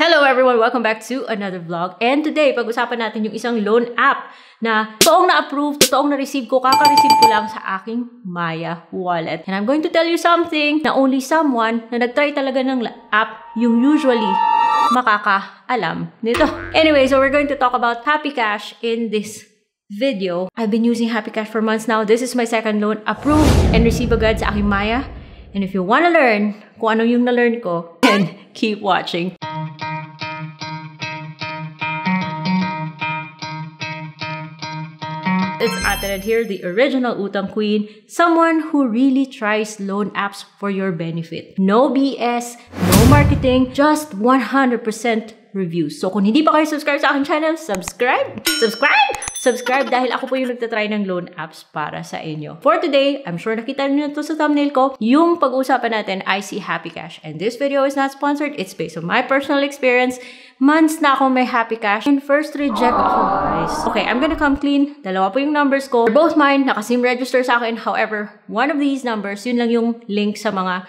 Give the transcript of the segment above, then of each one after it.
Hello everyone! Welcome back to another vlog. And today, pag-usapan natin yung isang loan app na totoong na-approve, totoong na-receive ko, kaka-receive ko lang sa aking Maya wallet. And I'm going to tell you something na only someone na nag-try talaga ng app yung usually makakaalam nito. Anyway, so we're going to talk about Happy Cash in this video. I've been using Happy Cash for months now. This is my second loan approved and receive agad sa aking Maya. And if you wanna learn kung ano yung na-learn ko, then keep watching. It's Ate here, the original Utang Queen, someone who really tries loan apps for your benefit. No BS, no marketing, just 100% reviews. So kung hindi pa kayo subscribe sa aking channel, subscribe! Subscribe dahil ako po yung nagtatry ng loan apps para sa inyo. For today, I'm sure nakita niyo na to sa thumbnail ko, yung pag-uusapan natin ay si Happy Cash. And this video is not sponsored, it's based on my personal experience. Months na ako may Happy Cash and first reject ako, guys. Okay, I'm gonna come clean. Dalawa po yung numbers ko. They're both mine, naka-sim register sa akin. However, one of these numbers, yun lang yung link sa mga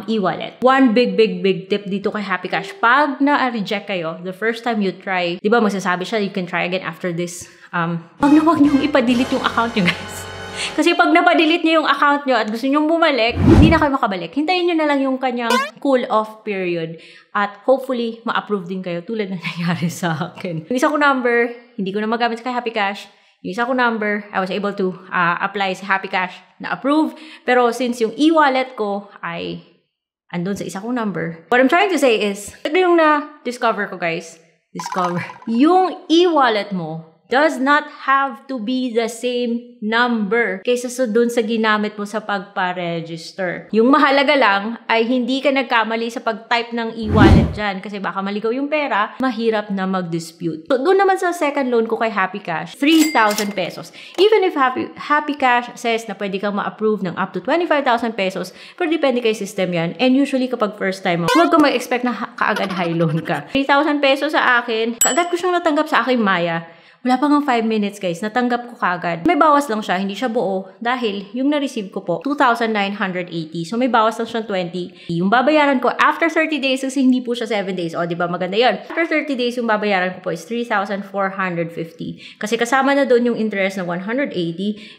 e-wallet. One big tip dito kay Happy Cash. Pag na-reject kayo, the first time you try, di ba magsasabi siya, you can try again after this. Wag niyong ipa-delete yung account nyo, guys. Kasi pag napadelete niyo yung account nyo at gusto nyo bumalik, hindi na kayo makabalik. Hintayin nyo na lang yung kanyang cool-off period at hopefully ma-approve din kayo tulad na nangyari sa akin. Yung isa ko number, hindi ko na magamit sa Happy Cash. Yung isa ko number, I was able to apply sa Happy Cash na approve. Pero since yung e-wallet ko ay andun sa isa kong number, what I'm trying to say is, ito yung na-discover ko, guys. Yung e-wallet mo does not have to be the same number kaysa sa dun sa ginamit mo sa pagpa-register. Yung mahalaga lang ay hindi ka nagkamali sa pag-type ng e-wallet dyan kasi baka maligaw yung pera, mahirap na mag-dispute. So, dun naman sa second loan ko kay Happy Cash, 3,000 pesos. Even if Happy Cash says na pwede kang ma-approve ng up to 25,000 pesos, pero depende kay system yan. And usually kapag first time mo, huwag kang mag-expect na kaagad high loan ka. 3,000 pesos sa akin, kaagad ko siyang natanggap sa aking Maya. Wala pa nga 5 minutes, guys. Natanggap ko kagad. May bawas lang siya, hindi siya buo. Dahil yung na-receive ko po, 2,980. So, may bawas lang siyang 20. Yung babayaran ko after 30 days, kasi hindi po siya 7 days. O, diba? Maganda yun. After 30 days, yung babayaran ko po is 3,450. Kasi kasama na doon yung interest na 180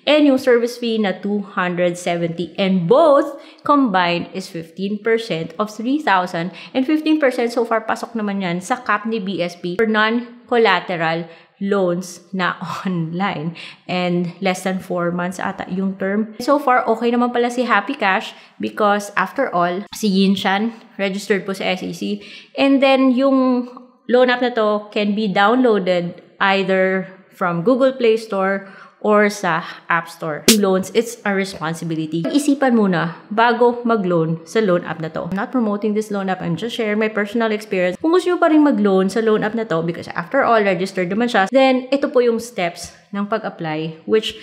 and yung service fee na 270. And both combined is 15% of 3,000. And 15% so far, pasok naman yan sa cap ni BSP for non-collateral loans na online and less than 4 months ata yung term. So far, okay naman pala si Happy Cash because after all, si Yinshan registered po sa SEC. And then yung loan app na to can be downloaded either from Google Play Store or sa App Store. Yung loans, it's a responsibility. Isipan muna bago mag-loan sa loan app na to. I'm not promoting this loan app. I'm just sharing my personal experience. Kung gusto nyo pa rin mag-loan sa loan app na to, because after all, registered naman siya, then ito po yung steps ng pag-apply, which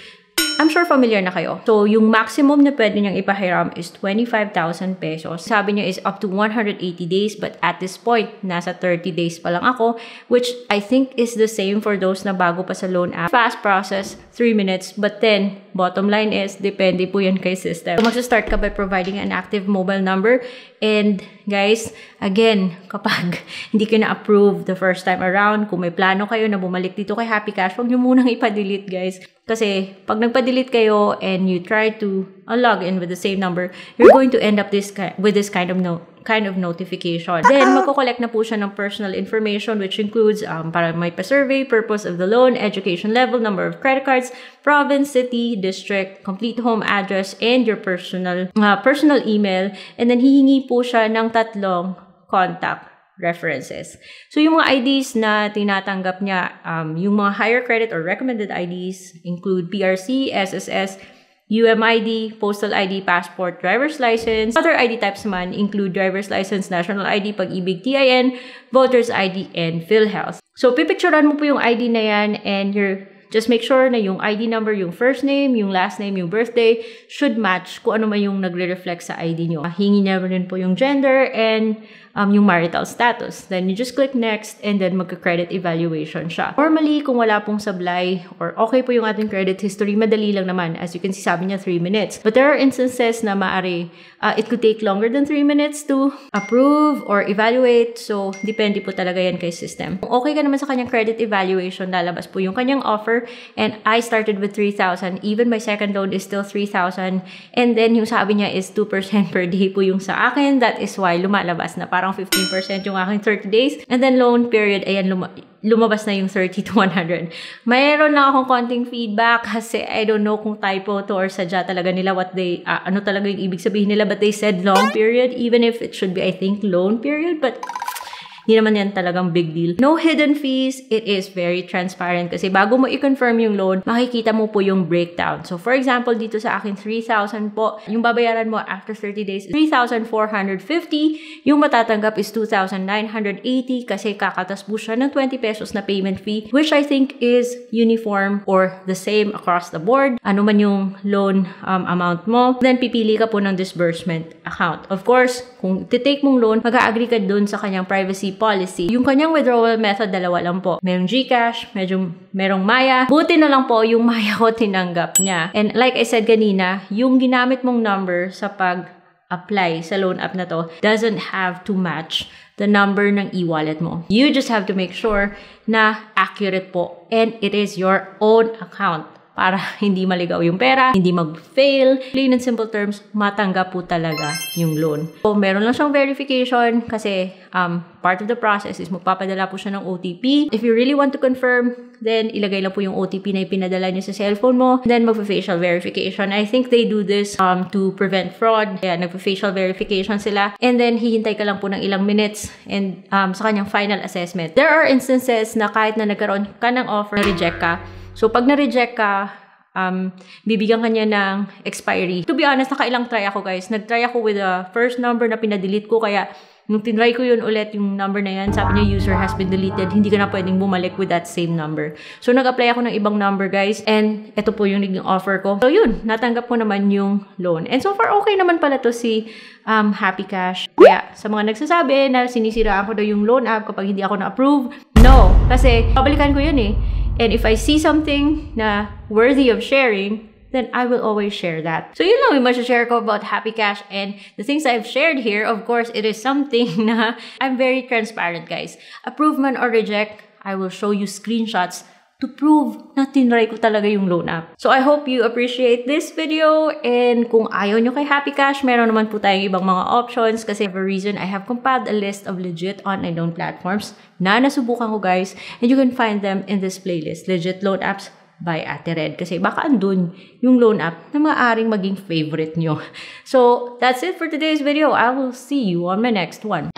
I'm sure familiar na kayo. So, yung maximum na pwede niyang ipahiram is 25,000 pesos. Sabi niya is up to 180 days, but at this point, nasa 30 days pa lang ako, which I think is the same for those na bago pa sa loan app. Fast process, 3 minutes, but then, bottom line is, depende po yan kay system. So, magsa-start ka by providing an active mobile number. And, guys, again, kapag hindi ka na-approve the first time around, kung may plano kayo na bumalik dito kay Happy Cash, huwag nyo munang ipa-delete, guys. Kasi, pag nagpa-delete kayo and you try to log in with the same number, you're going to end up with this kind of notification. Then, magko-collect na po siya ng personal information which includes para may pa-survey, purpose of the loan, education level, number of credit cards, province, city, district, complete home address, and your personal email. And then, hihingi po siya ng 3 contact references. So, yung mga IDs na tinatanggap niya, yung mga higher credit or recommended IDs include PRC, SSS, UMID, Postal ID, Passport, Driver's License. Other ID types naman include Driver's License, National ID, Pag-ibig, TIN, Voter's ID, and PhilHealth. So, pipicturean mo po yung ID na yan and just make sure na yung ID number, yung first name, yung last name, yung birthday should match kung ano man yung nagre-reflect sa ID nyo. Hingi niya rin po yung gender and yung marital status. Then, you just click next and then magka-credit evaluation siya. Normally, kung wala pong sablay or okay po yung ating credit history, madali lang naman. As you can see, sabi niya 3 minutes. But there are instances na maaari, it could take longer than 3 minutes to approve or evaluate. So, depende po talaga yan kay system. Kung okay ka naman sa kanyang credit evaluation, lalabas po yung kanyang offer. And I started with 3,000. Even my second loan is still 3,000. And then, yung sabi niya is 2% per day po yung sa akin. That is why lumalabas na parang 15% yung aking 30 days. And then, loan period, ayan, lumabas na yung 30 to 100. Mayroon lang akong konting feedback kasi I don't know kung typo to or sadya talaga nila what they, ano talaga yung ibig sabihin nila, but they said long period, even if it should be, I think, loan period, but hindi naman yan talagang big deal. No hidden fees. It is very transparent kasi bago mo i-confirm yung loan, makikita mo po yung breakdown. So, for example, dito sa akin, 3,000 po. Yung babayaran mo after 30 days, 3,450. Yung matatanggap is 2,980 kasi kakatas po siya ng 20 pesos na payment fee, which I think is uniform or the same across the board. Ano man yung loan amount mo. Then, pipili ka po ng disbursement account. Of course, kung titake mong loan, mag-a-agree ka dun sa kanyang privacy policy. Yung kanyang withdrawal method, dalawa lang po. Merong GCash, merong Maya. Buti na lang po yung Maya ko tinanggap niya. And like I said kanina, yung ginamit mong number sa pag-apply sa loan app na to doesn't have to match the number ng e-wallet mo. You just have to make sure na accurate po and it is your own account para hindi maligaw yung pera, hindi mag-fail. Plain and simple terms, matanggap po talaga yung loan. So, meron lang siyang verification kasi part of the process is magpapadala po siya ng OTP. If you really want to confirm, then ilagay lang po yung OTP na ipinadala niyo sa cellphone mo. Then, magpa-facial verification. I think they do this to prevent fraud. Kaya nagpa-facial verification sila. And then, hihintay ka lang po ng ilang minutes and sa kanyang final assessment. There are instances na kahit na nagkaroon ka ng offer, na-reject ka. So, pag na-reject ka, bibigyan ka niya ng expiry. To be honest, nakailang try ako, guys. Nag-try ako with the first number na pinadelete ko. Kaya, nung tinry ko yun ulit, yung number na yan, sabi niya, user has been deleted. Hindi ka na pwedeng bumalik with that same number. So, nag-apply ako ng ibang number, guys. And, ito po yung naging offer ko. So, yun. Natanggap ko naman yung loan. And so far, okay naman pala to si Happy Cash. Kaya, sa mga nagsasabi na sinisiraan ko daw yung loan app kapag hindi ako na-approve, no. Kasi, babalikan ko yun eh. And if I see something na worthy of sharing, then I will always share that. So, yun lang yung share ko about Happy Cash. And the things I've shared here, of course, it is something na I'm very transparent, guys. Approve man or reject, I will show you screenshots to prove na tinry ko talaga yung loan app. So, I hope you appreciate this video. And kung ayaw nyo kay Happy Cash, meron naman po tayong ibang mga options. Kasi for a reason, I have compiled a list of legit online loan platforms na nasubukan ko, guys. And you can find them in this playlist, Legit Loan Apps by Ate Red. Kasi baka andun yung loan app na maaaring maging favorite nyo. So, that's it for today's video. I will see you on my next one.